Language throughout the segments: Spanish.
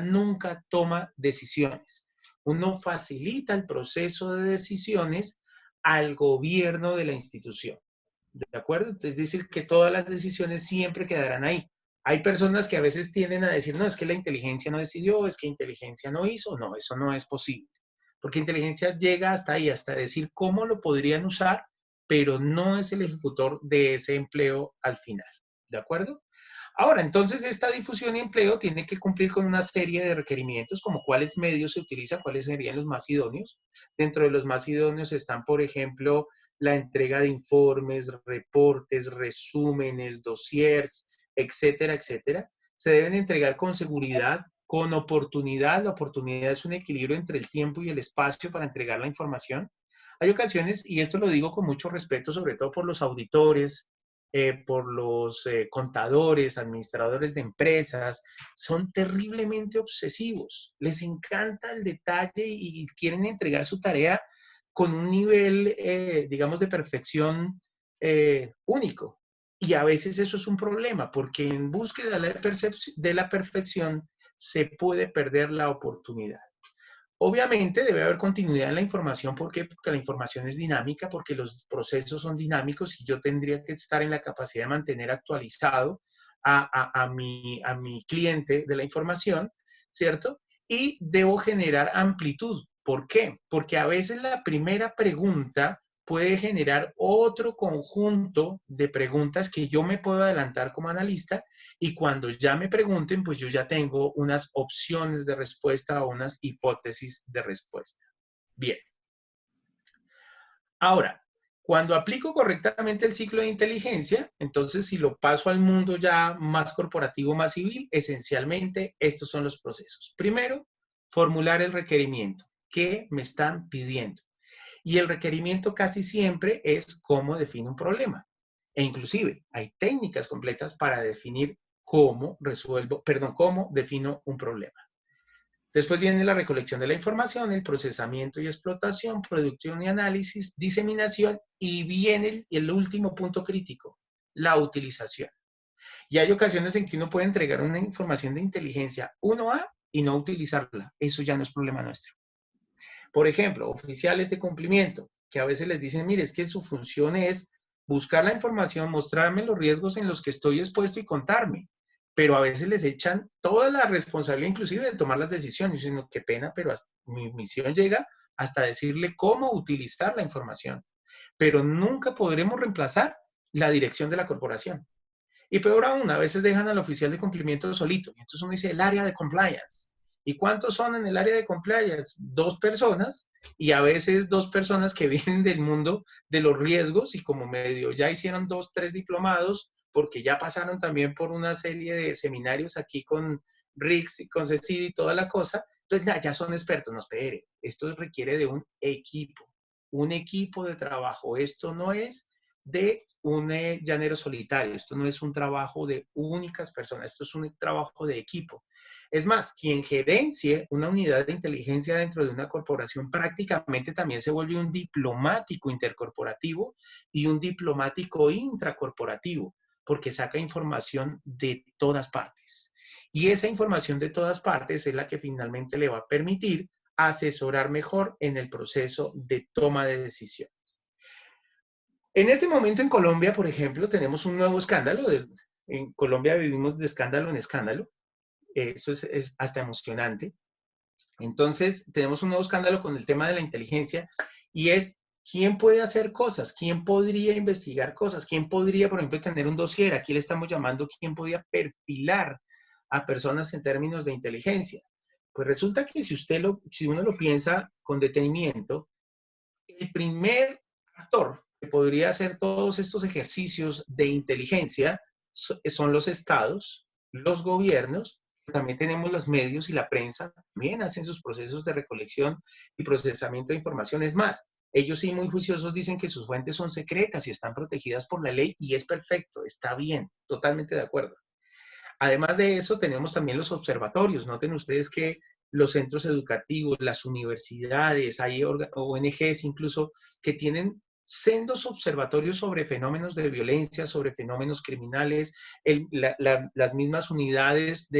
nunca toma decisiones. Uno facilita el proceso de decisiones al gobierno de la institución. ¿De acuerdo? Es decir, que todas las decisiones siempre quedarán ahí. Hay personas que a veces tienden a decir, no, es que la inteligencia no decidió, es que inteligencia no hizo. No, eso no es posible. Porque inteligencia llega hasta ahí, hasta decir cómo lo podrían usar, pero no es el ejecutor de ese empleo al final. ¿De acuerdo? Ahora, entonces, esta difusión y empleo tiene que cumplir con una serie de requerimientos, como cuáles medios se utilizan, cuáles serían los más idóneos. Dentro de los más idóneos están, por ejemplo, la entrega de informes, reportes, resúmenes, dossiers, etcétera, etcétera. Se deben entregar con seguridad, con oportunidad. La oportunidad es un equilibrio entre el tiempo y el espacio para entregar la información. Hay ocasiones, y esto lo digo con mucho respeto, sobre todo por los auditores, por los contadores, administradores de empresas, son terriblemente obsesivos. Les encanta el detalle y quieren entregar su tarea con un nivel, digamos, de perfección único. Y a veces eso es un problema, porque en búsqueda de la perfección se puede perder la oportunidad. Obviamente debe haber continuidad en la información. ¿Por qué? Porque la información es dinámica, porque los procesos son dinámicos y yo tendría que estar en la capacidad de mantener actualizado a mi cliente de la información, ¿cierto? Y debo generar amplitud. ¿Por qué? Porque a veces la primera pregunta puede generar otro conjunto de preguntas que yo me puedo adelantar como analista, y cuando ya me pregunten, pues yo ya tengo unas opciones de respuesta o unas hipótesis de respuesta. Bien. Ahora, cuando aplico correctamente el ciclo de inteligencia, entonces si lo paso al mundo ya más corporativo, más civil, esencialmente estos son los procesos. Primero, formular el requerimiento. ¿Qué me están pidiendo? Y el requerimiento casi siempre es cómo defino un problema. E inclusive hay técnicas completas para definir cómo cómo defino un problema. Después viene la recolección de la información, el procesamiento y explotación, producción y análisis, diseminación, y viene el último punto crítico, la utilización. Y hay ocasiones en que uno puede entregar una información de inteligencia 1A y no utilizarla. Eso ya no es problema nuestro. Por ejemplo, oficiales de cumplimiento, que a veces les dicen, mire, es que su función es buscar la información, mostrarme los riesgos en los que estoy expuesto y contarme. Pero a veces les echan toda la responsabilidad, inclusive de tomar las decisiones. Y dicen, qué pena, pero mi misión llega hasta decirle cómo utilizar la información. Pero nunca podremos reemplazar la dirección de la corporación. Y peor aún, a veces dejan al oficial de cumplimiento solito. Y entonces uno dice, el área de compliance. ¿Y cuántos son en el área de compliance? 2 personas, y a veces 2 personas que vienen del mundo de los riesgos y como medio ya hicieron 2, 3 diplomados, porque ya pasaron también por una serie de seminarios aquí con RICS y con CECID y toda la cosa. Entonces ya son expertos. No, espere, esto requiere de un equipo de trabajo. Esto no es de un llanero solitario. Esto no es un trabajo de únicas personas, esto es un trabajo de equipo. Es más, quien gerencie una unidad de inteligencia dentro de una corporación prácticamente también se vuelve un diplomático intercorporativo y un diplomático intracorporativo, porque saca información de todas partes. Y esa información de todas partes es la que finalmente le va a permitir asesorar mejor en el proceso de toma de decisiones. En este momento en Colombia, por ejemplo, tenemos un nuevo escándalo. En Colombia vivimos de escándalo en escándalo. Eso es hasta emocionante. Entonces, tenemos un nuevo escándalo con el tema de la inteligencia, y es quién puede hacer cosas, quién podría investigar cosas, quién podría, por ejemplo, tener un dossier. Aquí le estamos llamando quién podía perfilar a personas en términos de inteligencia. Pues resulta que si uno lo piensa con detenimiento, el primer actor que podría hacer todos estos ejercicios de inteligencia son los estados, los gobiernos. También tenemos los medios y la prensa, también hacen sus procesos de recolección y procesamiento de información. Es más, ellos sí, muy juiciosos, dicen que sus fuentes son secretas y están protegidas por la ley, y es perfecto, está bien, totalmente de acuerdo. Además de eso, tenemos también los observatorios. Noten ustedes que los centros educativos, las universidades, hay ONGs incluso que tienen sendos observatorios sobre fenómenos de violencia, sobre fenómenos criminales, las mismas unidades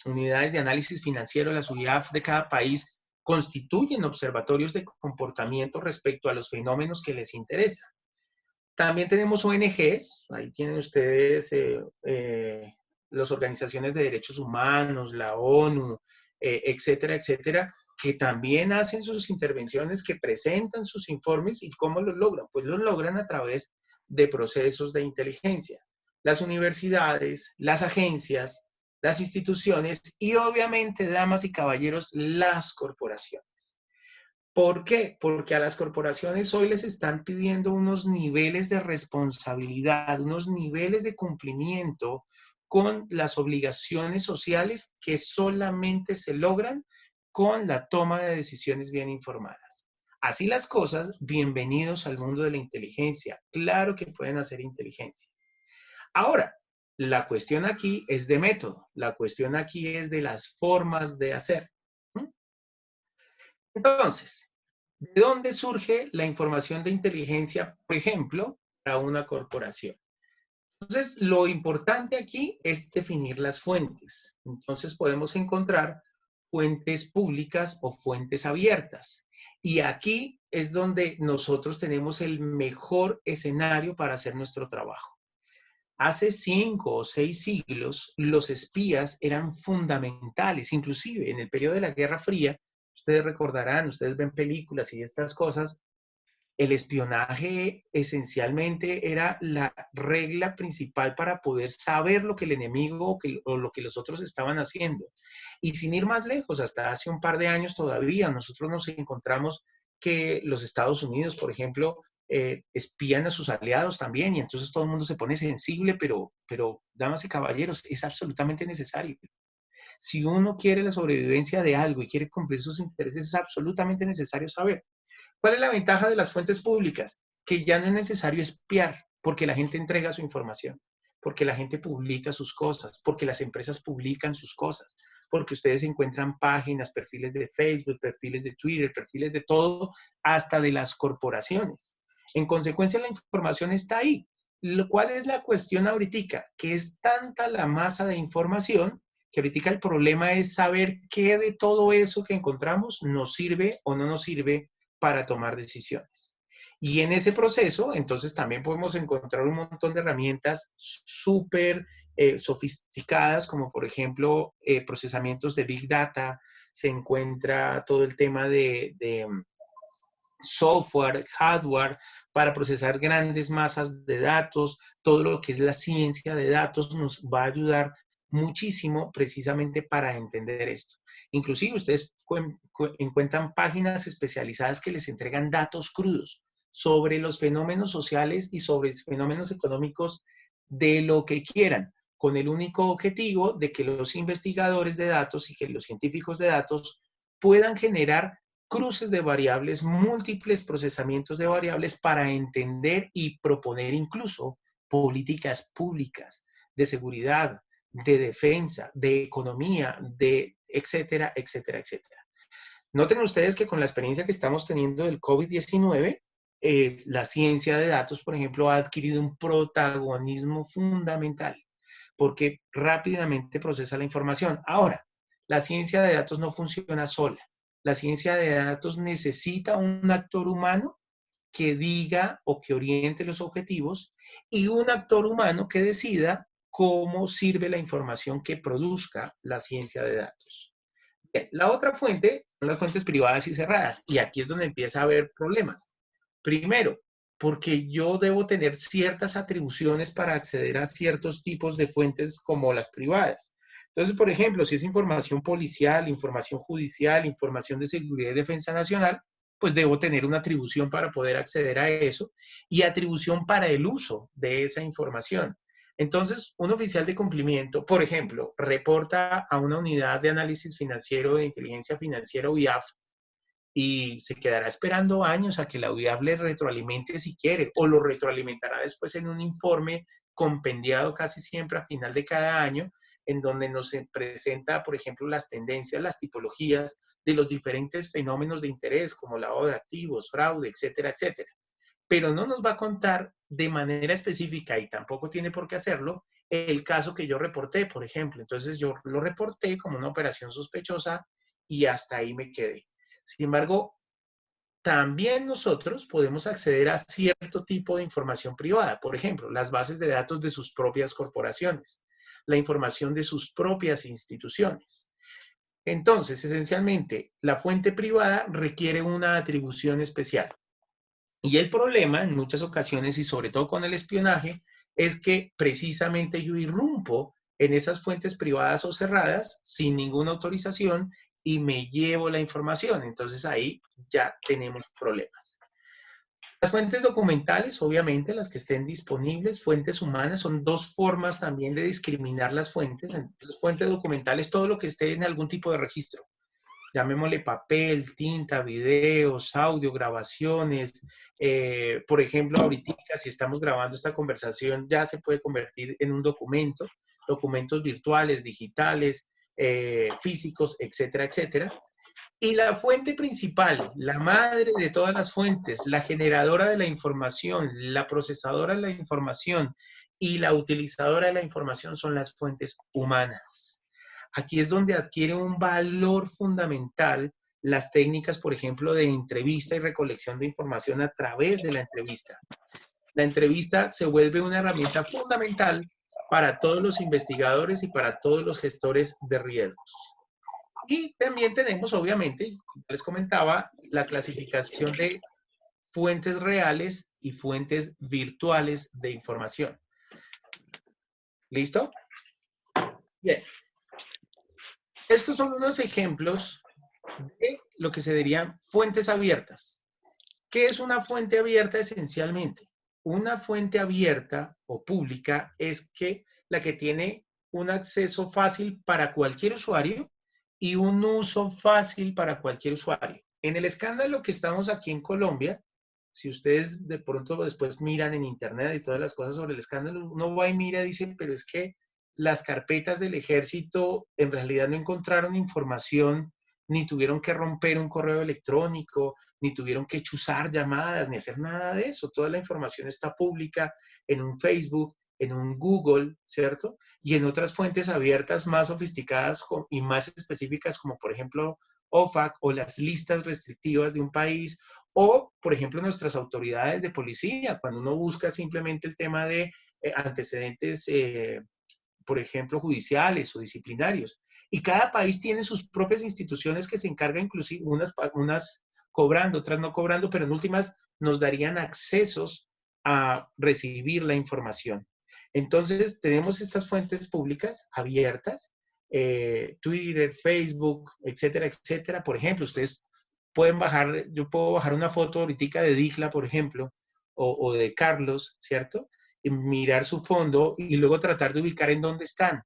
unidades de análisis financiero, las UIAF de cada país, constituyen observatorios de comportamiento respecto a los fenómenos que les interesan. También tenemos ONGs, ahí tienen ustedes las organizaciones de derechos humanos, la ONU, etcétera, etcétera, que también hacen sus intervenciones, que presentan sus informes. ¿Y cómo los logran? Pues los logran a través de procesos de inteligencia. Las universidades, las agencias, las instituciones y obviamente, damas y caballeros, las corporaciones. ¿Por qué? Porque a las corporaciones hoy les están pidiendo unos niveles de responsabilidad, unos niveles de cumplimiento con las obligaciones sociales que solamente se logran con la toma de decisiones bien informadas. Así las cosas, bienvenidos al mundo de la inteligencia. Claro que pueden hacer inteligencia. Ahora, la cuestión aquí es de método, la cuestión aquí es de las formas de hacer. Entonces, ¿de dónde surge la información de inteligencia, por ejemplo, para una corporación? Entonces, lo importante aquí es definir las fuentes. Entonces, podemos encontrar fuentes públicas o fuentes abiertas. Y aquí es donde nosotros tenemos el mejor escenario para hacer nuestro trabajo. Hace 5 o 6 siglos, los espías eran fundamentales, inclusive en el periodo de la Guerra Fría. Ustedes recordarán, ustedes ven películas y estas cosas, el espionaje esencialmente era la regla principal para poder saber lo que el enemigo o lo que los otros estaban haciendo. Y sin ir más lejos, hasta hace un par de años todavía, nosotros nos encontramos que los Estados Unidos, por ejemplo, espían a sus aliados también, y entonces todo el mundo se pone sensible, pero damas y caballeros, es absolutamente necesario. Si uno quiere la sobrevivencia de algo y quiere cumplir sus intereses, es absolutamente necesario saber. ¿Cuál es la ventaja de las fuentes públicas? Que ya no es necesario espiar, porque la gente entrega su información, porque la gente publica sus cosas, porque las empresas publican sus cosas, porque ustedes encuentran páginas, perfiles de Facebook, perfiles de Twitter, perfiles de todo, hasta de las corporaciones. En consecuencia, la información está ahí. ¿Cuál es la cuestión ahorita? Que es tanta la masa de información que ahorita el problema es saber qué de todo eso que encontramos nos sirve o no nos sirve para tomar decisiones. Y en ese proceso, entonces también podemos encontrar un montón de herramientas súper sofisticadas, como por ejemplo procesamientos de Big Data. Se encuentra todo el tema de software, hardware, para procesar grandes masas de datos. Todo lo que es la ciencia de datos nos va a ayudar muchísimo precisamente para entender esto. Inclusive ustedes encuentran páginas especializadas que les entregan datos crudos sobre los fenómenos sociales y sobre fenómenos económicos de lo que quieran, con el único objetivo de que los investigadores de datos y que los científicos de datos puedan generar cruces de variables, múltiples procesamientos de variables para entender y proponer incluso políticas públicas de seguridad, de defensa, de economía, de etcétera, etcétera, etcétera. Noten ustedes que con la experiencia que estamos teniendo del COVID-19, la ciencia de datos, por ejemplo, ha adquirido un protagonismo fundamental porque rápidamente procesa la información. Ahora, la ciencia de datos no funciona sola. La ciencia de datos necesita un actor humano que diga o que oriente los objetivos y un actor humano que decida cómo sirve la información que produzca la ciencia de datos. Bien, la otra fuente son las fuentes privadas y cerradas, y aquí es donde empieza a haber problemas. Primero, porque yo debo tener ciertas atribuciones para acceder a ciertos tipos de fuentes como las privadas. Entonces, por ejemplo, si es información policial, información judicial, información de seguridad y defensa nacional, pues debo tener una atribución para poder acceder a eso y atribución para el uso de esa información. Entonces, un oficial de cumplimiento, por ejemplo, reporta a una unidad de análisis financiero de inteligencia financiera UIAF y se quedará esperando años a que la UIAF le retroalimente si quiere, o lo retroalimentará después en un informe compendiado casi siempre a final de cada año, en donde nos presenta, por ejemplo, las tendencias, las tipologías de los diferentes fenómenos de interés, como lavado de activos, fraude, etcétera, etcétera. Pero no nos va a contar de manera específica, y tampoco tiene por qué hacerlo, el caso que yo reporté, por ejemplo. Entonces yo lo reporté como una operación sospechosa y hasta ahí me quedé. Sin embargo, también nosotros podemos acceder a cierto tipo de información privada, por ejemplo, las bases de datos de sus propias corporaciones, la información de sus propias instituciones. Entonces, esencialmente, la fuente privada requiere una atribución especial. Y el problema, en muchas ocasiones, y sobre todo con el espionaje, es que precisamente yo irrumpo en esas fuentes privadas o cerradas sin ninguna autorización y me llevo la información. Entonces ahí ya tenemos problemas. Las fuentes documentales, obviamente, las que estén disponibles, fuentes humanas, son dos formas también de discriminar las fuentes. Entonces, fuente documental es todo lo que esté en algún tipo de registro. Llamémosle papel, tinta, videos, audio, grabaciones. Por ejemplo, ahorita, si estamos grabando esta conversación, ya se puede convertir en un documento, documentos virtuales, digitales, físicos, etcétera, etcétera. Y la fuente principal, la madre de todas las fuentes, la generadora de la información, la procesadora de la información y la utilizadora de la información son las fuentes humanas. Aquí es donde adquiere un valor fundamental las técnicas, por ejemplo, de entrevista y recolección de información a través de la entrevista. La entrevista se vuelve una herramienta fundamental para todos los investigadores y para todos los gestores de riesgos. Y también tenemos, obviamente, como les comentaba, la clasificación de fuentes reales y fuentes virtuales de información. ¿Listo? Bien. Estos son unos ejemplos de lo que se dirían fuentes abiertas. ¿Qué es una fuente abierta esencialmente? Una fuente abierta o pública es la que tiene un acceso fácil para cualquier usuario y un uso fácil para cualquier usuario. En el escándalo que estamos aquí en Colombia, si ustedes de pronto después miran en internet y todas las cosas sobre el escándalo, uno va y mira y dice, pero es que las carpetas del ejército en realidad no encontraron información, ni tuvieron que romper un correo electrónico, ni tuvieron que chuzar llamadas, ni hacer nada de eso. Toda la información está pública en un Facebook, en un Google, ¿cierto? Y en otras fuentes abiertas más sofisticadas y más específicas, como por ejemplo OFAC o las listas restrictivas de un país, o por ejemplo nuestras autoridades de policía, cuando uno busca simplemente el tema de antecedentes, por ejemplo, judiciales o disciplinarios. Y cada país tiene sus propias instituciones que se encargan, inclusive unas cobrando, otras no cobrando, pero en últimas nos darían accesos a recibir la información. Entonces, tenemos estas fuentes públicas abiertas, Twitter, Facebook, etcétera, etcétera. Por ejemplo, ustedes pueden bajar, yo puedo bajar una foto ahorita de Dicla, por ejemplo, o de Carlos, ¿cierto? Y mirar su fondo y luego tratar de ubicar en dónde están,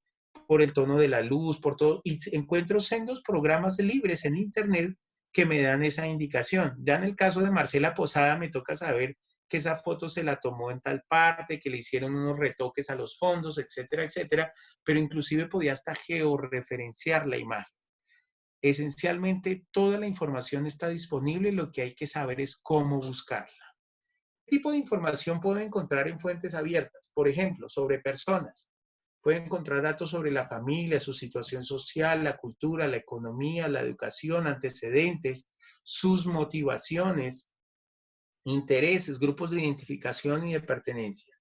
por el tono de la luz, por todo. Y encuentro sendos programas libres en Internet que me dan esa indicación. Ya en el caso de Marcela Posada me toca saber que esa foto se la tomó en tal parte, que le hicieron unos retoques a los fondos, etcétera, etcétera, pero inclusive podía hasta georreferenciar la imagen. Esencialmente, toda la información está disponible, lo que hay que saber es cómo buscarla. ¿Qué tipo de información puedo encontrar en fuentes abiertas? Por ejemplo, sobre personas. Puedo encontrar datos sobre la familia, su situación social, la cultura, la economía, la educación, antecedentes, sus motivaciones, intereses, grupos de identificación y de pertenencia.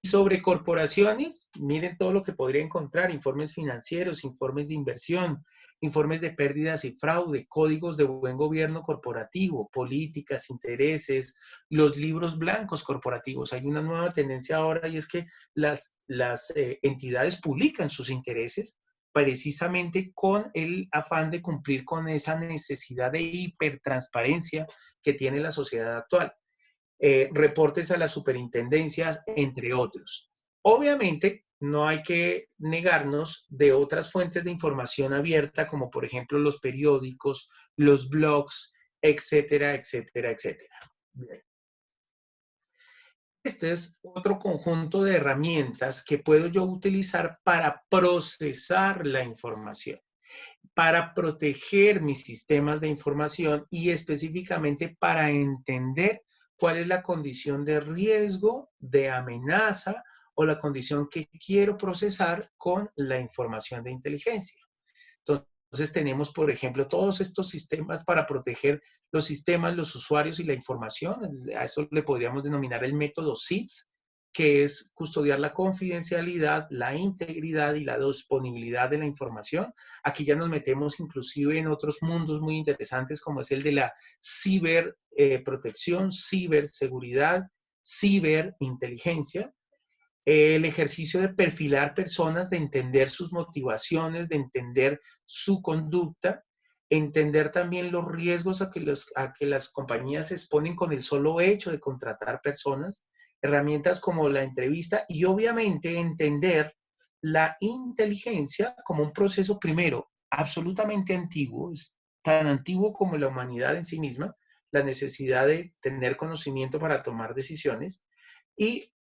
Y sobre corporaciones, miren todo lo que podría encontrar, informes financieros, informes de inversión, informes de pérdidas y fraude, códigos de buen gobierno corporativo, políticas, intereses, los libros blancos corporativos. Hay una nueva tendencia ahora y es que las entidades publican sus intereses precisamente con el afán de cumplir con esa necesidad de hipertransparencia que tiene la sociedad actual. Reportes a las superintendencias, entre otros. Obviamente, no hay que negarnos de otras fuentes de información abierta, como por ejemplo los periódicos, los blogs, etcétera, etcétera, etcétera. Bien. Este es otro conjunto de herramientas que puedo yo utilizar para procesar la información, para proteger mis sistemas de información y específicamente para entender cuál es la condición de riesgo, de amenaza o la condición que quiero procesar con la información de inteligencia. Entonces tenemos, por ejemplo, todos estos sistemas para proteger los sistemas, los usuarios y la información. A eso le podríamos denominar el método CIPS, que es custodiar la confidencialidad, la integridad y la disponibilidad de la información. Aquí ya nos metemos inclusive en otros mundos muy interesantes, como es el de la ciberprotección, ciberseguridad, ciberinteligencia, el ejercicio de perfilar personas, de entender sus motivaciones, de entender su conducta, entender también los riesgos a que las compañías se exponen con el solo hecho de contratar personas, herramientas como la entrevista y obviamente entender la inteligencia como un proceso primero absolutamente antiguo, es tan antiguo como la humanidad en sí misma, la necesidad de tener conocimiento para tomar decisiones,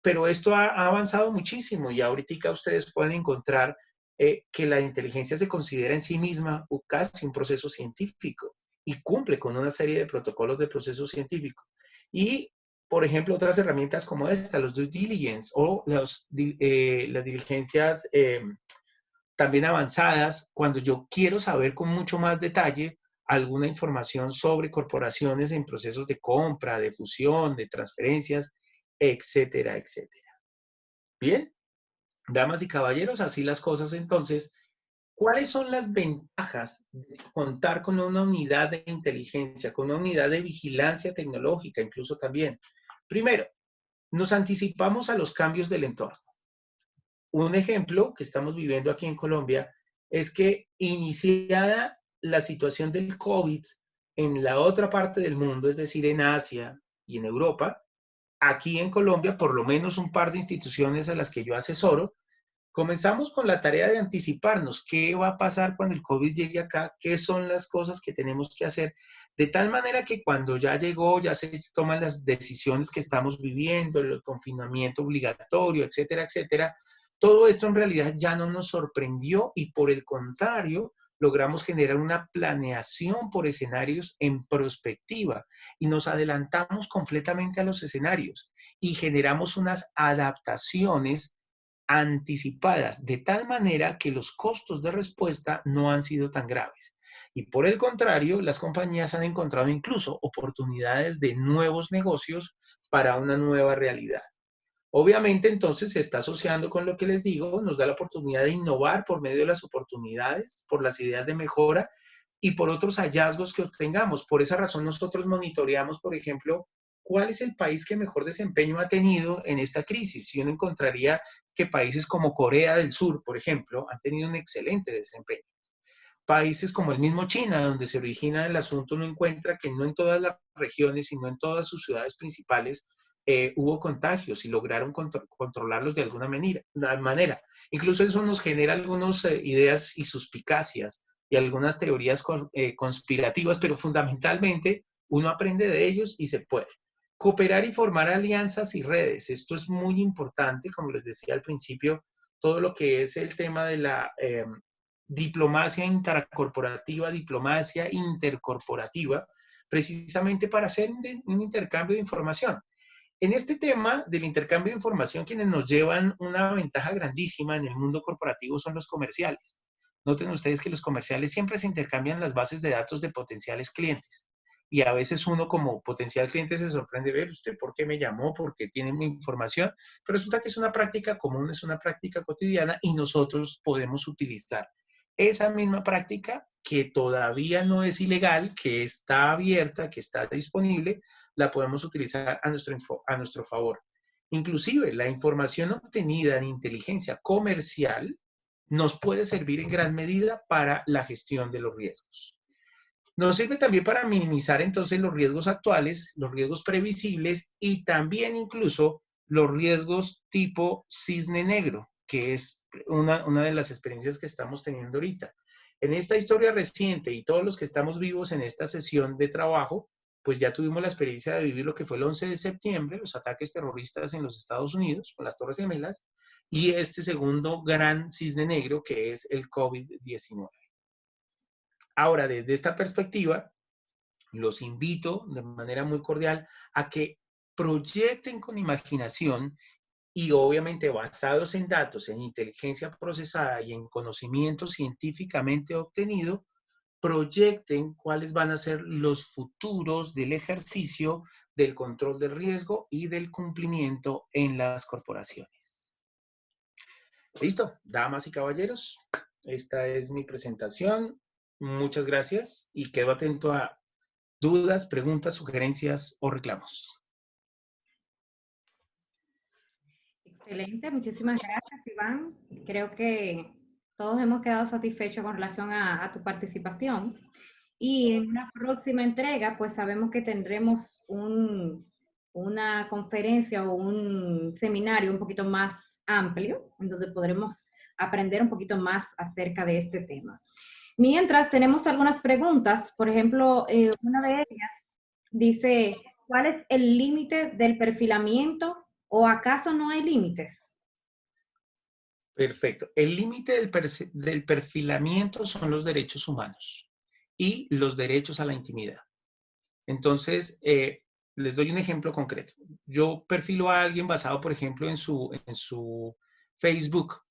pero esto ha avanzado muchísimo y ahorita ustedes pueden encontrar que la inteligencia se considera en sí misma casi un proceso científico y cumple con una serie de protocolos de proceso científico. Y, por ejemplo, otras herramientas como esta, los due diligence o las diligencias también avanzadas, cuando yo quiero saber con mucho más detalle alguna información sobre corporaciones en procesos de compra, de fusión, de transferencias, etcétera, etcétera. Bien, damas y caballeros, así las cosas entonces. ¿Cuáles son las ventajas de contar con una unidad de inteligencia, con una unidad de vigilancia tecnológica incluso también? Primero, nos anticipamos a los cambios del entorno. Un ejemplo que estamos viviendo aquí en Colombia es que iniciada la situación del COVID en la otra parte del mundo, es decir, en Asia y en Europa, aquí en Colombia, por lo menos un par de instituciones a las que yo asesoro, comenzamos con la tarea de anticiparnos qué va a pasar cuando el COVID llegue acá, qué son las cosas que tenemos que hacer, de tal manera que cuando ya llegó, ya se toman las decisiones que estamos viviendo, el confinamiento obligatorio, etcétera, etcétera. Todo esto en realidad ya no nos sorprendió y por el contrario, logramos generar una planeación por escenarios en prospectiva y nos adelantamos completamente a los escenarios y generamos unas adaptaciones anticipadas, de tal manera que los costos de respuesta no han sido tan graves. Y por el contrario, las compañías han encontrado incluso oportunidades de nuevos negocios para una nueva realidad. Obviamente, entonces, se está asociando con lo que les digo, nos da la oportunidad de innovar por medio de las oportunidades, por las ideas de mejora y por otros hallazgos que obtengamos. Por esa razón, nosotros monitoreamos, por ejemplo, cuál es el país que mejor desempeño ha tenido en esta crisis. Y uno encontraría que países como Corea del Sur, por ejemplo, han tenido un excelente desempeño. Países como el mismo China, donde se origina el asunto, uno encuentra que no en todas las regiones, sino en todas sus ciudades principales, hubo contagios y lograron controlarlos de alguna manera. Incluso eso nos genera algunas ideas y suspicacias y algunas teorías conspirativas, pero fundamentalmente uno aprende de ellos y se puede. Cooperar y formar alianzas y redes. Esto es muy importante, como les decía al principio, todo lo que es el tema de la diplomacia intercorporativa, diplomacia intercorporativa, precisamente para hacer un intercambio de información. En este tema del intercambio de información, quienes nos llevan una ventaja grandísima en el mundo corporativo son los comerciales. Noten ustedes que los comerciales siempre se intercambian las bases de datos de potenciales clientes. Y a veces uno como potencial cliente se sorprende, ver usted por qué me llamó, por qué tiene mi información, pero resulta que es una práctica común, es una práctica cotidiana y nosotros podemos utilizar esa misma práctica que todavía no es ilegal, que está abierta, que está disponible, la podemos utilizar a nuestro favor. Inclusive la información obtenida en inteligencia comercial nos puede servir en gran medida para la gestión de los riesgos. Nos sirve también para minimizar entonces los riesgos actuales, los riesgos previsibles y también incluso los riesgos tipo cisne negro, que es una de las experiencias que estamos teniendo ahorita. En esta historia reciente y todos los que estamos vivos en esta sesión de trabajo, pues ya tuvimos la experiencia de vivir lo que fue el 11 de septiembre, los ataques terroristas en los Estados Unidos con las Torres Gemelas y este segundo gran cisne negro que es el COVID-19. Ahora, desde esta perspectiva, los invito de manera muy cordial a que proyecten con imaginación y obviamente basados en datos, en inteligencia procesada y en conocimiento científicamente obtenido, proyecten cuáles van a ser los futuros del ejercicio del control del riesgo y del cumplimiento en las corporaciones. Listo, damas y caballeros, esta es mi presentación. Muchas gracias y quedo atento a dudas, preguntas, sugerencias o reclamos. Excelente, muchísimas gracias, Iván. Creo que todos hemos quedado satisfechos con relación a tu participación. Y en una próxima entrega, pues sabemos que tendremos una conferencia o un seminario un poquito más amplio, en donde podremos aprender un poquito más acerca de este tema. Mientras, tenemos algunas preguntas. Por ejemplo, una de ellas dice, ¿cuál es el límite del perfilamiento o acaso no hay límites? Perfecto. El límite del perfilamiento son los derechos humanos y los derechos a la intimidad. Entonces, les doy un ejemplo concreto. Yo perfilo a alguien basado, por ejemplo, en su Facebook.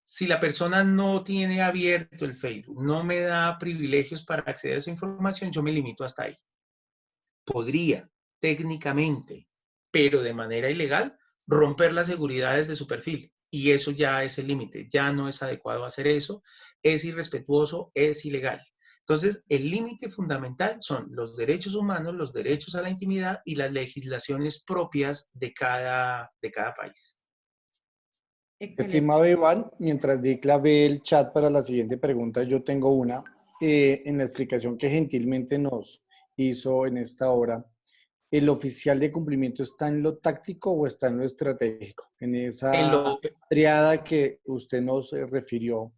Si la persona no tiene abierto el Facebook, no me da privilegios para acceder a esa información, yo me limito hasta ahí. Podría, técnicamente, pero de manera ilegal, romper las seguridades de su perfil. Y eso ya es el límite. Ya no es adecuado hacer eso. Es irrespetuoso, es ilegal. Entonces, el límite fundamental son los derechos humanos, los derechos a la intimidad y las legislaciones propias de cada país. Excelente. Estimado Iván, mientras Dicla ve el chat para la siguiente pregunta, yo tengo una. En la explicación que gentilmente nos hizo en esta hora, ¿el oficial de cumplimiento está en lo táctico o está en lo estratégico? En esa triada que usted nos refirió,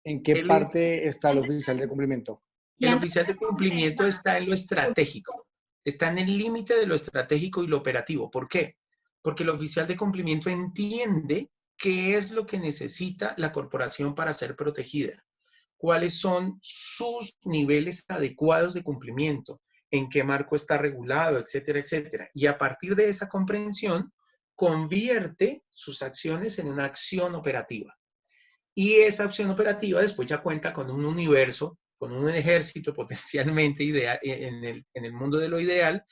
¿en qué parte está el oficial de cumplimiento? El oficial de cumplimiento está en lo estratégico, está en el límite de lo estratégico y lo operativo. ¿Por qué? Porque el oficial de cumplimiento entiende qué es lo que necesita la corporación para ser protegida, cuáles son sus niveles adecuados de cumplimiento, en qué marco está regulado, etcétera, etcétera. Y a partir de esa comprensión, convierte sus acciones en una acción operativa. Y esa opción operativa después ya cuenta con un universo, con un ejército potencialmente ideal, en el mundo de lo ideal,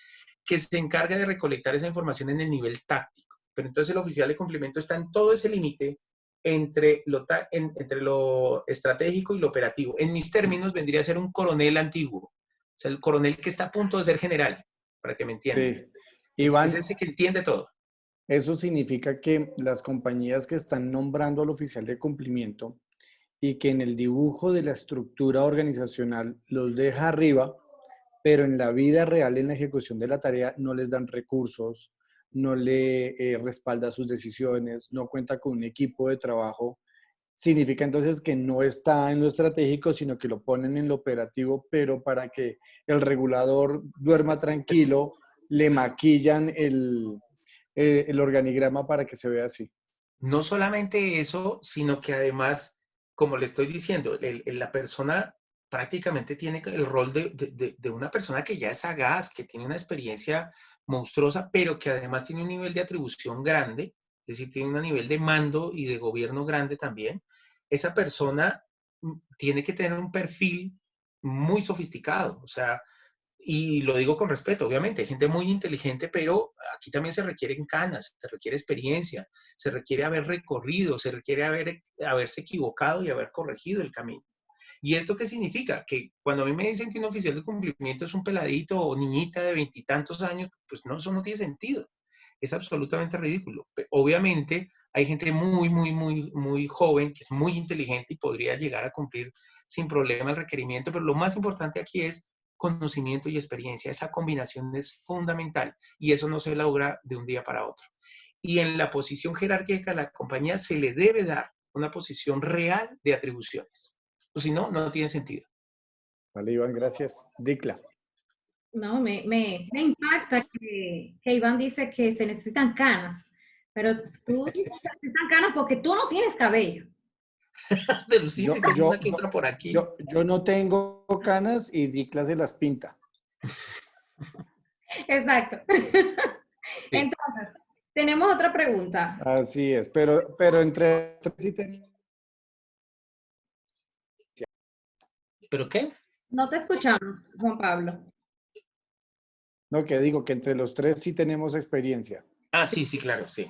que se encarga de recolectar esa información en el nivel táctico. Pero entonces el oficial de cumplimiento está en todo ese límite entre lo estratégico y lo operativo. En mis términos vendría a ser un coronel antiguo, o sea, el coronel que está a punto de ser general, para que me entiendan. Sí. Iván, Es ese que entiende todo. eso significa que las compañías que están nombrando al oficial de cumplimiento y que en el dibujo de la estructura organizacional los deja arriba, pero en la vida real, en la ejecución de la tarea, no les dan recursos, no le respalda sus decisiones, no cuenta con un equipo de trabajo, significa entonces que no está en lo estratégico, sino que lo ponen en lo operativo, pero para que el regulador duerma tranquilo, le maquillan el organigrama para que se vea así. No solamente eso, sino que además, como le estoy diciendo, la persona prácticamente tiene el rol de una persona que ya es sagaz, que tiene una experiencia monstruosa, pero que además tiene un nivel de atribución grande, es decir, tiene un nivel de mando y de gobierno grande también. Esa persona tiene que tener un perfil muy sofisticado, o sea, y lo digo con respeto, obviamente, hay gente muy inteligente, pero aquí también se requieren canas, se requiere experiencia, se requiere haber recorrido, se requiere haberse equivocado y haber corregido el camino. ¿Y esto qué significa? Que cuando a mí me dicen que un oficial de cumplimiento es un peladito o niñita de 20 y tantos años, pues no, eso no tiene sentido. Es absolutamente ridículo. Obviamente hay gente muy joven que es muy inteligente y podría llegar a cumplir sin problema el requerimiento, pero lo más importante aquí es conocimiento y experiencia. Esa combinación es fundamental y eso no se logra de un día para otro. Y en la posición jerárquica de la compañía se le debe dar una posición real de atribuciones. O si no, no tiene sentido. Vale, Iván, gracias. Dicla. No, me impacta que Iván dice que se necesitan canas, pero tú dices que se necesitan canas porque tú no tienes cabello. De Lucifer, que hay una que otra por aquí. Yo no tengo canas y Dicla se las pinta. Exacto. Sí. Entonces, Tenemos otra pregunta. Así es, pero entre tres sí tenemos. ¿Pero qué? No te escuchamos, Juan Pablo. No, que digo que entre los tres sí tenemos experiencia. Ah, sí, sí, claro, sí.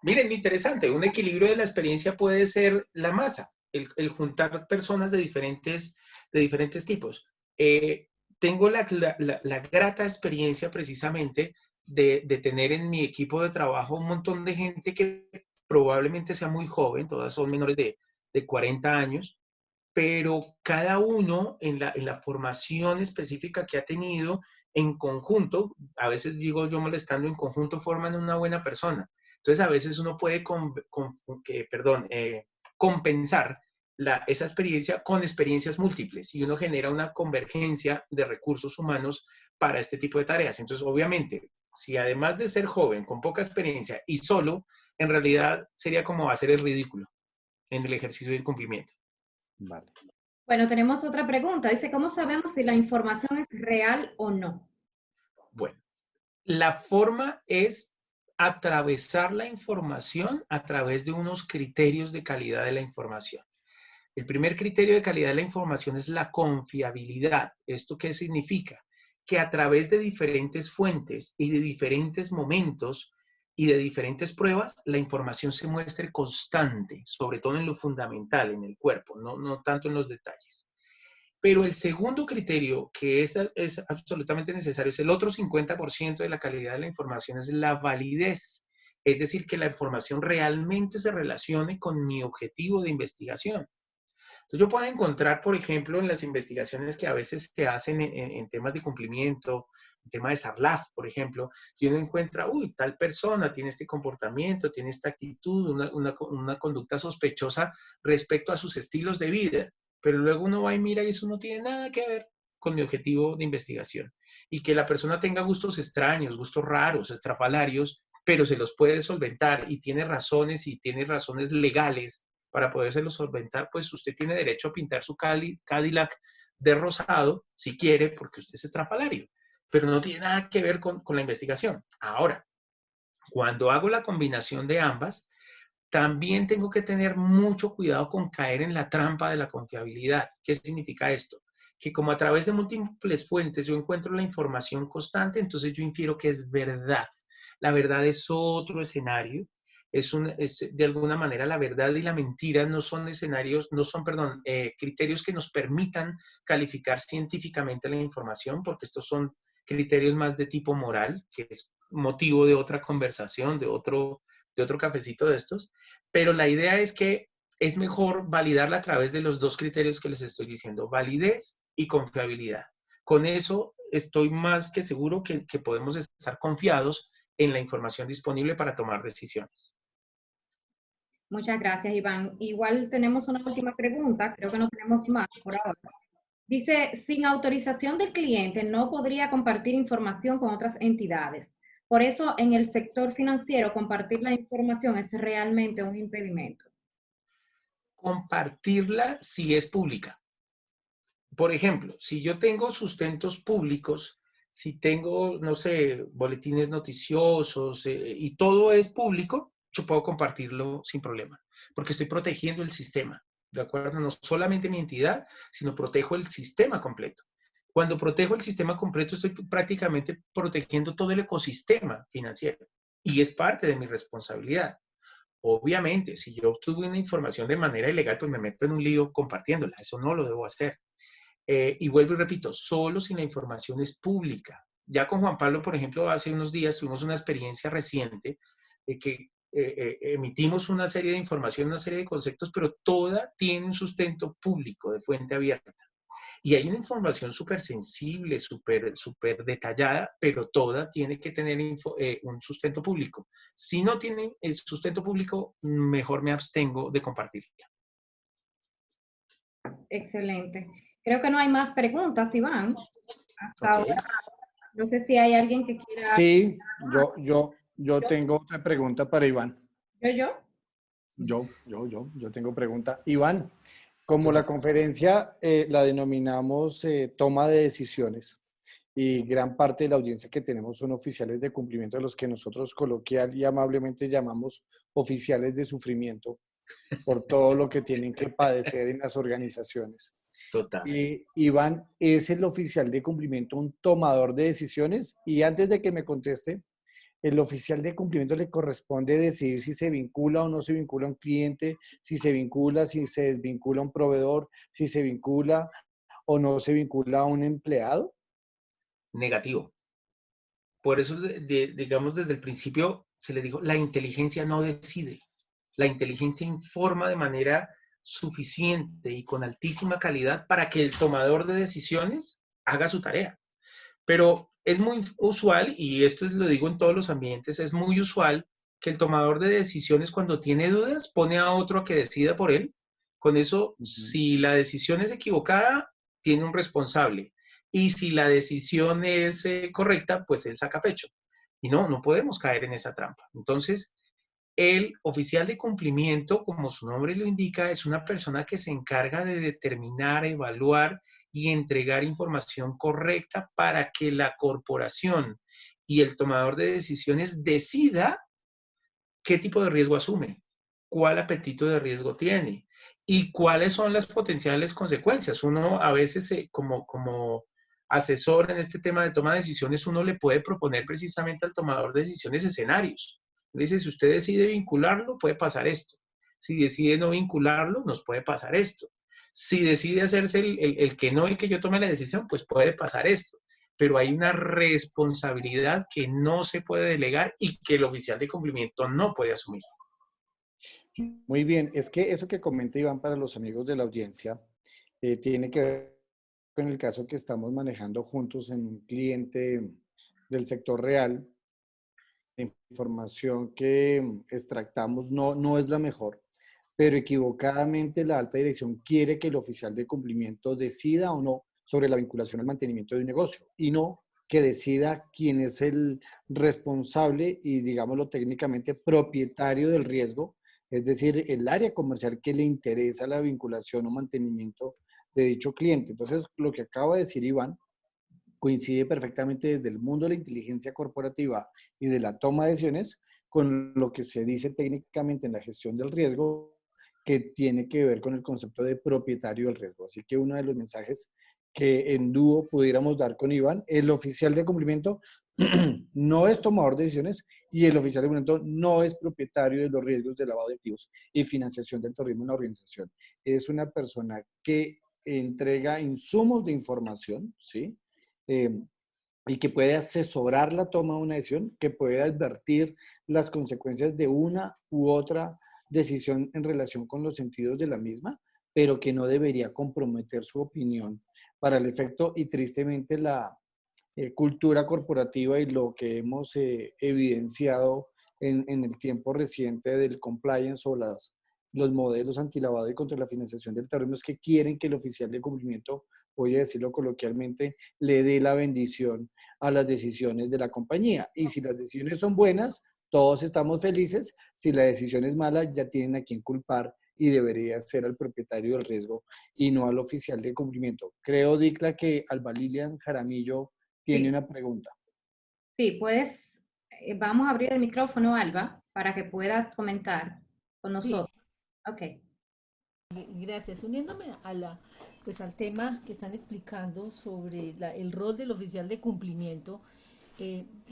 Miren, interesante, un equilibrio de la experiencia puede ser la masa, el juntar personas de diferentes tipos. Tengo la grata experiencia precisamente de tener en mi equipo de trabajo un montón de gente que probablemente sea muy joven, todas son menores de 40 años, pero cada uno en la formación específica que ha tenido en conjunto, a veces digo yo molestando, en conjunto forman una buena persona. Entonces a veces uno puede compensar esa experiencia con experiencias múltiples y uno genera una convergencia de recursos humanos para este tipo de tareas. Entonces obviamente, si además de ser joven, con poca experiencia y solo, en realidad sería como hacer el ridículo en el ejercicio del cumplimiento. Vale. Bueno, tenemos otra pregunta. Dice, ¿cómo sabemos si la información es real o no? Bueno, la forma es atravesar la información a través de unos criterios de calidad de la información. El primer criterio de calidad de la información es la confiabilidad. ¿Esto qué significa? Que a través de diferentes fuentes y de diferentes momentos y de diferentes pruebas, la información se muestre constante, sobre todo en lo fundamental, en el cuerpo, no tanto en los detalles. Pero el segundo criterio, que es absolutamente necesario, es el otro 50% de la calidad de la información, es la validez. Es decir, que la información realmente se relacione con mi objetivo de investigación. Entonces, yo puedo encontrar, por ejemplo, en las investigaciones que a veces se hacen en temas de cumplimiento, en tema de SARLAF, por ejemplo, y uno encuentra, uy, tal persona tiene este comportamiento, tiene esta actitud, una conducta sospechosa respecto a sus estilos de vida, pero luego uno va y mira y eso no tiene nada que ver con mi objetivo de investigación. Y que la persona tenga gustos extraños, gustos raros, estrafalarios, pero se los puede solventar y tiene razones legales para podérselo solventar, pues usted tiene derecho a pintar su Cadillac de rosado, si quiere, porque usted es estrafalario, pero no tiene nada que ver con la investigación. Ahora, cuando hago la combinación de ambas, también tengo que tener mucho cuidado con caer en la trampa de la confiabilidad. ¿Qué significa esto? Que como a través de múltiples fuentes yo encuentro la información constante, entonces yo infiero que es verdad. La verdad es otro escenario. Es de alguna manera la verdad y la mentira no son escenarios, no son, perdón, criterios que nos permitan calificar científicamente la información, porque estos son criterios más de tipo moral, que es motivo de otra conversación, de otro cafecito de estos, pero la idea es que es mejor validarla a través de los dos criterios que les estoy diciendo, validez y confiabilidad. Con eso estoy más que seguro que podemos estar confiados en la información disponible para tomar decisiones. Muchas gracias, Iván. Igual tenemos una última pregunta, creo que no tenemos más por ahora. Dice, sin autorización del cliente no podría compartir información con otras entidades. Por eso, en el sector financiero, compartir la información es realmente un impedimento. Compartirla si es pública. Por ejemplo, si yo tengo sustentos públicos, si tengo, no sé, boletines noticiosos y todo es público, yo puedo compartirlo sin problema, porque estoy protegiendo el sistema, ¿de acuerdo? No solamente mi entidad, sino protejo el sistema completo. Cuando protejo el sistema completo, estoy prácticamente protegiendo todo el ecosistema financiero y es parte de mi responsabilidad. Obviamente, si yo obtuve una información de manera ilegal, pues me meto en un lío compartiéndola. Eso no lo debo hacer. Y vuelvo y repito, solo si la información es pública. Ya con Juan Pablo, por ejemplo, hace unos días tuvimos una experiencia reciente de que emitimos una serie de información, una serie de conceptos, pero toda tiene un sustento público de fuente abierta. Y hay una información súper sensible, súper detallada, pero toda tiene que tener un sustento público. Si no tiene el sustento público, mejor me abstengo de compartirla. Excelente. Creo que no hay más preguntas, Iván. Hasta Ok. ahora, no sé si hay alguien que quiera... Sí, yo tengo otra pregunta para Iván. ¿Yo? Yo tengo pregunta. Iván, como la conferencia la denominamos toma de decisiones, y gran parte de la audiencia que tenemos son oficiales de cumplimiento, de los que nosotros coloquial y amablemente llamamos oficiales de sufrimiento por todo lo que tienen que padecer en las organizaciones. Total. Iván, ¿es el oficial de cumplimiento un tomador de decisiones? Y antes de que me conteste, el oficial de cumplimiento le corresponde decidir si se vincula o no se vincula a un cliente, si se vincula, si se desvincula a un proveedor, si se vincula o no se vincula a un empleado. Negativo. Por eso, digamos, desde el principio se le dijo, la inteligencia no decide. La inteligencia informa de manera suficiente y con altísima calidad para que el tomador de decisiones haga su tarea. Pero es muy usual, y esto lo digo en todos los ambientes, es muy usual que el tomador de decisiones cuando tiene dudas pone a otro a que decida por él. Con eso, si la decisión es equivocada, tiene un responsable. Y si la decisión es correcta, pues él saca pecho. Y no podemos caer en esa trampa. Entonces, el oficial de cumplimiento, como su nombre lo indica, es una persona que se encarga de determinar, evaluar y entregar información correcta para que la corporación y el tomador de decisiones decida qué tipo de riesgo asume, cuál apetito de riesgo tiene y cuáles son las potenciales consecuencias. Uno a veces, como asesor en este tema de toma de decisiones, uno le puede proponer precisamente al tomador de decisiones escenarios. Le dice, si usted decide vincularlo, puede pasar esto. Si decide no vincularlo, nos puede pasar esto. Si decide hacerse el que no y que yo tome la decisión, pues puede pasar esto. Pero hay una responsabilidad que no se puede delegar y que el oficial de cumplimiento no puede asumir. Muy bien, es que eso que comenta Iván para los amigos de la audiencia tiene que ver con el caso que estamos manejando juntos en un cliente del sector real. La información que extractamos no es la mejor, pero equivocadamente la alta dirección quiere que el oficial de cumplimiento decida o no sobre la vinculación al mantenimiento de un negocio y no que decida quién es el responsable y, digámoslo técnicamente, propietario del riesgo, es decir, el área comercial que le interesa la vinculación o mantenimiento de dicho cliente. Entonces, lo que acaba de decir Iván coincide perfectamente desde el mundo de la inteligencia corporativa y de la toma de decisiones con lo que se dice técnicamente en la gestión del riesgo, que tiene que ver con el concepto de propietario del riesgo. Así que uno de los mensajes que en dúo pudiéramos dar con Iván, el oficial de cumplimiento no es tomador de decisiones y el oficial de cumplimiento no es propietario de los riesgos de lavado de activos y financiación del terrorismo en la organización. Es una persona que entrega insumos de información, ¿sí? Eh, y que puede asesorar la toma de una decisión, que puede advertir las consecuencias de una u otra decisión en relación con los sentidos de la misma, pero que no debería comprometer su opinión para el efecto y tristemente la cultura corporativa y lo que hemos evidenciado en el tiempo reciente del compliance o los modelos antilavado y contra la financiación del terrorismo es que quieren que el oficial de cumplimiento, voy a decirlo coloquialmente, le dé la bendición a las decisiones de la compañía. Y si las decisiones son buenas, todos estamos felices. Si la decisión es mala, ya tienen a quien culpar y debería ser al propietario del riesgo y no al oficial de cumplimiento. Creo, Dicla, que Alba Lilian Jaramillo tiene Sí, una pregunta. sí, puedes, vamos a abrir el micrófono, Alba, para que puedas comentar con Sí, nosotros. Ok. gracias. Uniéndome a pues al tema que están explicando sobre el rol del oficial de cumplimiento,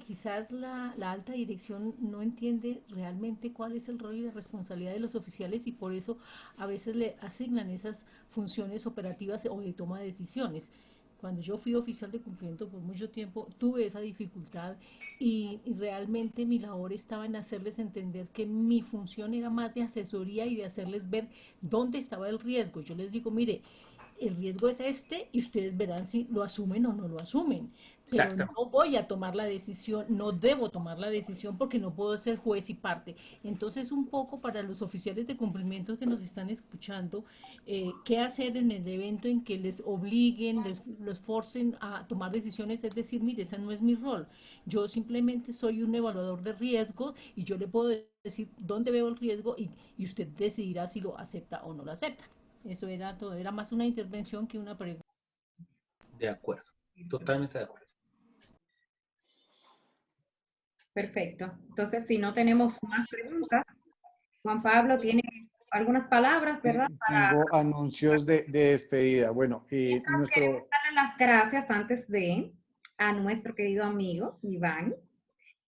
quizás la alta dirección no entiende realmente cuál es el rol y la responsabilidad de los oficiales y por eso a veces le asignan esas funciones operativas o de toma de decisiones. Cuando yo fui oficial de cumplimiento por mucho tiempo, tuve esa dificultad y realmente mi labor estaba en hacerles entender que mi función era más de asesoría y de hacerles ver dónde estaba el riesgo. Yo les digo, mire, el riesgo es este y ustedes verán si lo asumen o no lo asumen. Pero no Exactamente. voy a tomar la decisión, no debo tomar la decisión porque no puedo ser juez y parte. Entonces, un poco para los oficiales de cumplimiento que nos están escuchando, qué hacer en el evento en que les obliguen, los forcen a tomar decisiones, es decir, mire, ese no es mi rol. Yo simplemente soy un evaluador de riesgo y yo le puedo decir dónde veo el riesgo y usted decidirá si lo acepta o no lo acepta. Eso era todo, era más una intervención que una pregunta. De acuerdo. Totalmente de acuerdo. Perfecto. Entonces, si no tenemos más preguntas, Juan Pablo tiene algunas palabras, ¿verdad? Tengo anuncios de despedida. Bueno, Queremos nuestro... darle las gracias antes de a nuestro querido amigo Iván.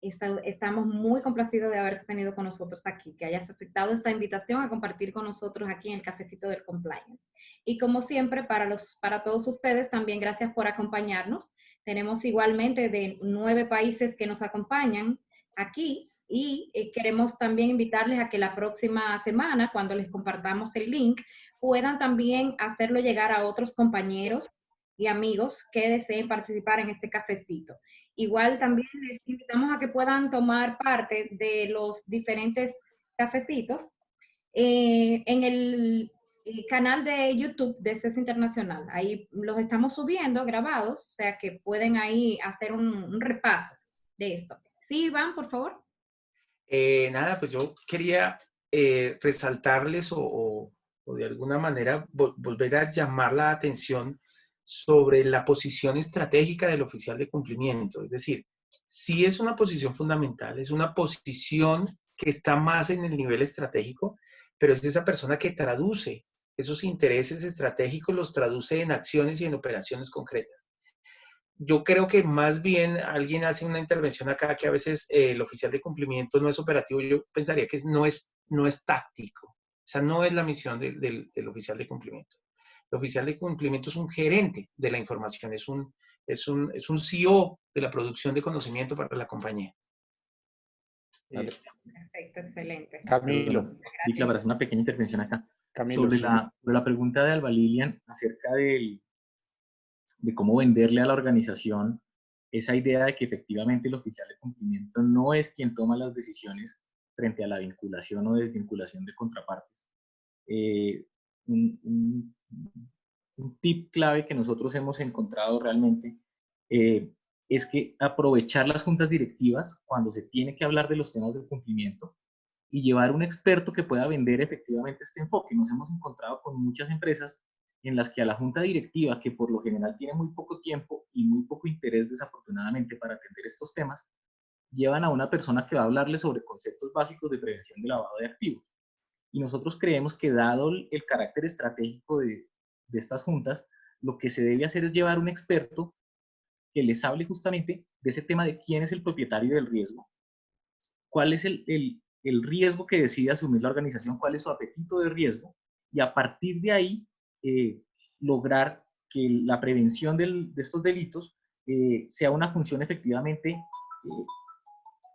Estamos muy complacidos de haberte tenido con nosotros aquí, que hayas aceptado esta invitación a compartir con nosotros aquí en el Cafecito del Compliance. Y como siempre, para todos ustedes, también gracias por acompañarnos. Tenemos igualmente de 9 países que nos acompañan aquí y queremos también invitarles a que la próxima semana, cuando les compartamos el link, puedan también hacerlo llegar a otros compañeros y amigos que deseen participar en este cafecito. Igual también les invitamos a que puedan tomar parte de los diferentes cafecitos en el canal de YouTube de CES Internacional. Ahí los estamos subiendo grabados, o sea que pueden ahí hacer un repaso de esto. Sí, Iván, por favor. Nada, pues yo quería resaltarles o de alguna manera volver a llamar la atención sobre la posición estratégica del oficial de cumplimiento. Es decir, sí es una posición fundamental, es una posición que está más en el nivel estratégico, pero es esa persona que traduce esos intereses estratégicos, los traduce en acciones y en operaciones concretas. Yo creo que más bien alguien hace una intervención acá que a veces el oficial de cumplimiento no es operativo. Yo pensaría que no es táctico. Esa no es la misión del oficial de cumplimiento. El oficial de cumplimiento es un gerente de la información, es un CEO de la producción de conocimiento para la compañía. Vale. Perfecto, excelente. Camilo. Dicla, para hacer una pequeña intervención acá. Camilo, Sobre sí. la pregunta de Alba Lilian acerca de cómo venderle a la organización esa idea de que efectivamente el oficial de cumplimiento no es quien toma las decisiones frente a la vinculación o desvinculación de contrapartes. Un tip clave que nosotros hemos encontrado realmente es que aprovechar las juntas directivas cuando se tiene que hablar de los temas de cumplimiento y llevar un experto que pueda vender efectivamente este enfoque. Nos hemos encontrado con muchas empresas en las que a la junta directiva, que por lo general tiene muy poco tiempo y muy poco interés desafortunadamente para atender estos temas, llevan a una persona que va a hablarles sobre conceptos básicos de prevención de lavado de activos. Y nosotros creemos que dado el carácter estratégico de estas juntas, lo que se debe hacer es llevar un experto que les hable justamente de ese tema de quién es el propietario del riesgo, cuál es el riesgo que decide asumir la organización, cuál es su apetito de riesgo, y a partir de ahí lograr que la prevención de estos delitos sea una función efectivamente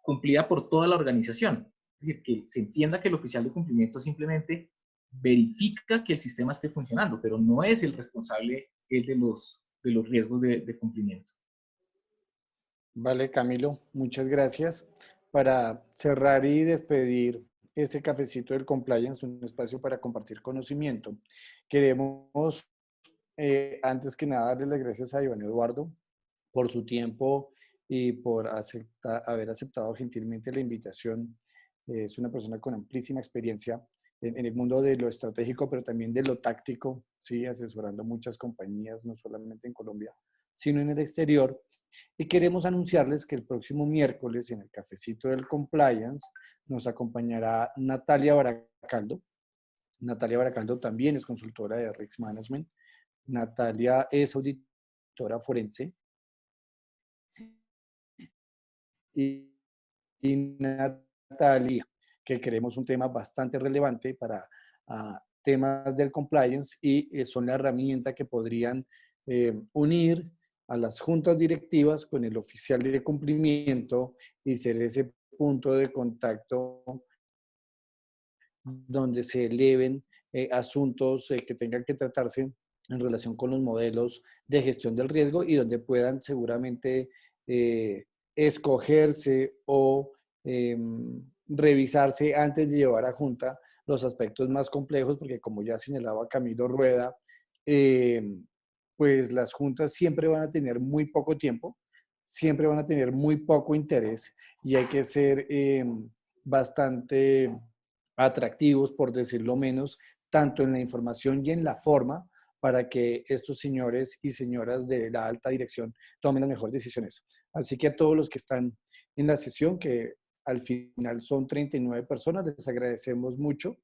cumplida por toda la organización. Es decir, que se entienda que el oficial de cumplimiento simplemente verifica que el sistema esté funcionando, pero no es el responsable de los riesgos de cumplimiento. Vale, Camilo, muchas gracias. Para cerrar y despedir este cafecito del compliance, un espacio para compartir conocimiento, queremos antes que nada darle las gracias a Iván Eduardo por su tiempo y por haber aceptado gentilmente la invitación. Es una persona con amplísima experiencia en el mundo de lo estratégico, pero también de lo táctico, ¿sí? Asesorando muchas compañías, no solamente en Colombia, sino en el exterior. Y queremos anunciarles que el próximo miércoles en el Cafecito del Compliance nos acompañará Natalia Baracaldo. Natalia Baracaldo también es consultora de Risk Management. Natalia es auditora forense. Y Natalia, que queremos un tema bastante relevante para temas del compliance y son la herramienta que podrían unir a las juntas directivas con el oficial de cumplimiento y ser ese punto de contacto donde se eleven asuntos que tengan que tratarse en relación con los modelos de gestión del riesgo y donde puedan seguramente escogerse o revisarse antes de llevar a junta los aspectos más complejos, porque como ya señalaba Camilo Rueda, pues las juntas siempre van a tener muy poco tiempo, siempre van a tener muy poco interés y hay que ser bastante atractivos, por decirlo menos, tanto en la información y en la forma para que estos señores y señoras de la alta dirección tomen las mejores decisiones. Así que a todos los que están en la sesión, que al final son 39 personas. Les agradecemos mucho.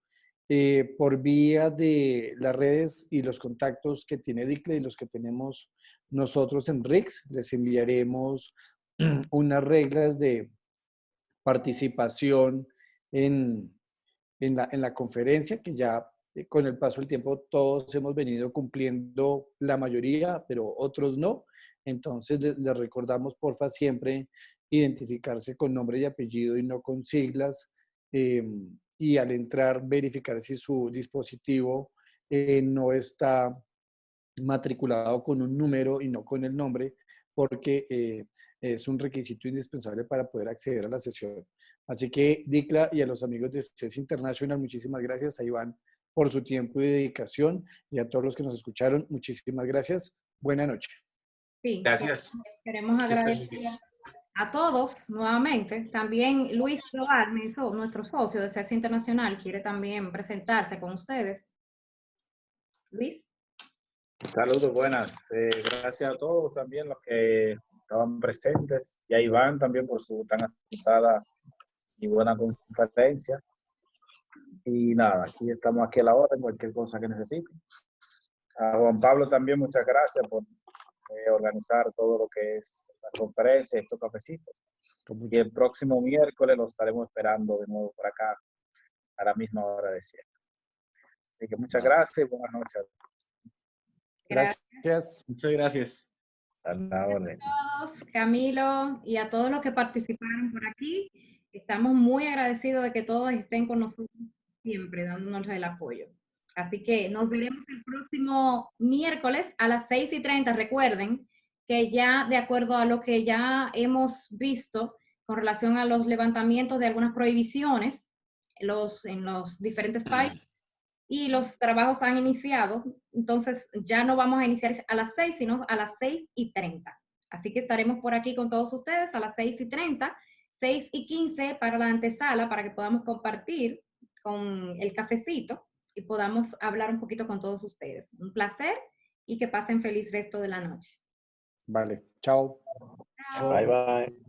Por vía de las redes y los contactos que tiene DICLE y los que tenemos nosotros en RICS, les enviaremos unas reglas de participación en la conferencia, que ya con el paso del tiempo todos hemos venido cumpliendo la mayoría, pero otros no. Entonces les recordamos, porfa, siempre identificarse con nombre y apellido y no con siglas. Y al entrar, verificar si su dispositivo no está matriculado con un número y no con el nombre, porque es un requisito indispensable para poder acceder a la sesión. Así que, Dicla, y a los amigos de CES International, muchísimas gracias a Iván por su tiempo y dedicación, y a todos los que nos escucharon, muchísimas gracias. Buena noche. Sí, Gracias. queremos agradecer a todos nuevamente. También Luis Global, nuestro socio de CES Internacional, quiere también presentarse con ustedes. Luis. Saludos, buenas. Gracias a todos también los que estaban presentes y a Iván también por su tan acertada y buena conferencia. Y nada, aquí estamos aquí a la hora en cualquier cosa que necesiten. A Juan Pablo también muchas gracias por organizar todo lo que es la conferencia y estos cafecitos. Y el próximo miércoles los estaremos esperando de nuevo por acá a la misma hora de siempre. Así que muchas gracias y buenas noches. Gracias. Muchas gracias. A la orden. A todos, Camilo, y a todos los que participaron por aquí. Estamos muy agradecidos de que todos estén con nosotros siempre, dándonos el apoyo. Así que nos veremos el próximo miércoles a las 6:30. Recuerden que ya, de acuerdo a lo que ya hemos visto con relación a los levantamientos de algunas prohibiciones en los diferentes países, y los trabajos han iniciado, entonces ya no vamos a iniciar a las 6, sino a las 6:30. Así que estaremos por aquí con todos ustedes a las 6:30, 6:15 para la antesala, para que podamos compartir con el cafecito y podamos hablar un poquito con todos ustedes. Un placer y que pasen feliz resto de la noche. Vale, chao. Chao. Bye, bye.